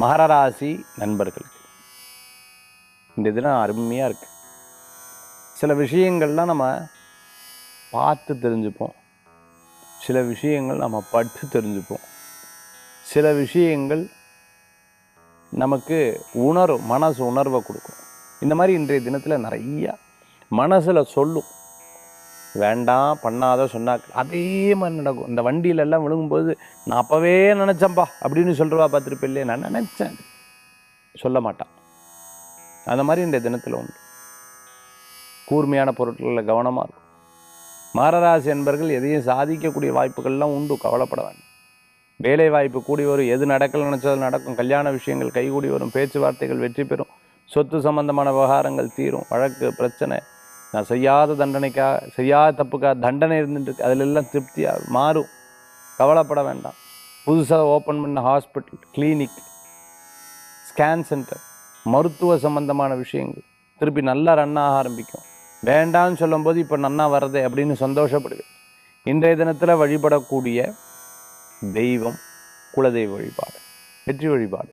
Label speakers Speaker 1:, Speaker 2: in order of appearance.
Speaker 1: மகர ராசி நண்பர்களுக்கு இந்த தினம் அருமையாக இருக்குது. சில விஷயங்கள்லாம் நம்ம பார்த்து தெரிஞ்சுப்போம், சில விஷயங்கள் நம்ம பட்டு தெரிஞ்சுப்போம், சில விஷயங்கள் நமக்கு மனசு உணர்வை கொடுக்கும். இந்த மாதிரி இன்றைய தினத்தில் நிறையா மனசில் சொல்லும், வேண்டாம் பண்ணாத சொன்னாக்க அதே மாதிரி நடக்கும். இந்த வண்டியிலெல்லாம் விழுங்கும்போது நான் அப்போவே நினச்சேன்ப்பா அப்படின்னு சொல்கிறவா பார்த்துருப்பேன் இல்லையே, நான் நினச்சேன் சொல்ல மாட்டான். அந்த மாதிரி இந்த தினத்தில் உண்டு. கூர்மையான பொருட்களில் கவனமாக இருக்கும். மகராசி என்பர்கள் எதையும் சாதிக்கக்கூடிய வாய்ப்புகள்லாம் உண்டு, கவலைப்பட வேண்டாம். வேலை வாய்ப்பு கூடி வரும், எது நடக்கல நினச்சது நடக்கும், கல்யாண விஷயங்கள் கைகூடி வரும், பேச்சுவார்த்தைகள் வெற்றி பெறும், சொத்து சம்பந்தமான விவகாரங்கள் தீரும், வழக்கு பிரச்சனை, நான் செய்யாத தப்புக்காக தண்டனை இருந்துட்டு அதிலெல்லாம் திருப்தியாக மாறும், கவலைப்பட வேண்டாம். புதுசாக ஓப்பன் பண்ண ஹாஸ்பிட்டல், கிளினிக், ஸ்கேன் சென்டர், மருத்துவ சம்பந்தமான விஷயங்கள் திருப்பி நல்லா ரன்னாக ஆரம்பிக்கும். வேண்டான்னு சொல்லும்போது இப்போ நன்னா வர்றதே அப்படின்னு சந்தோஷப்படுவேன். இன்றைய தினத்தில் வழிபடக்கூடிய தெய்வம் குலதெய்வ வழிபாடு, வெற்றி வழிபாடு.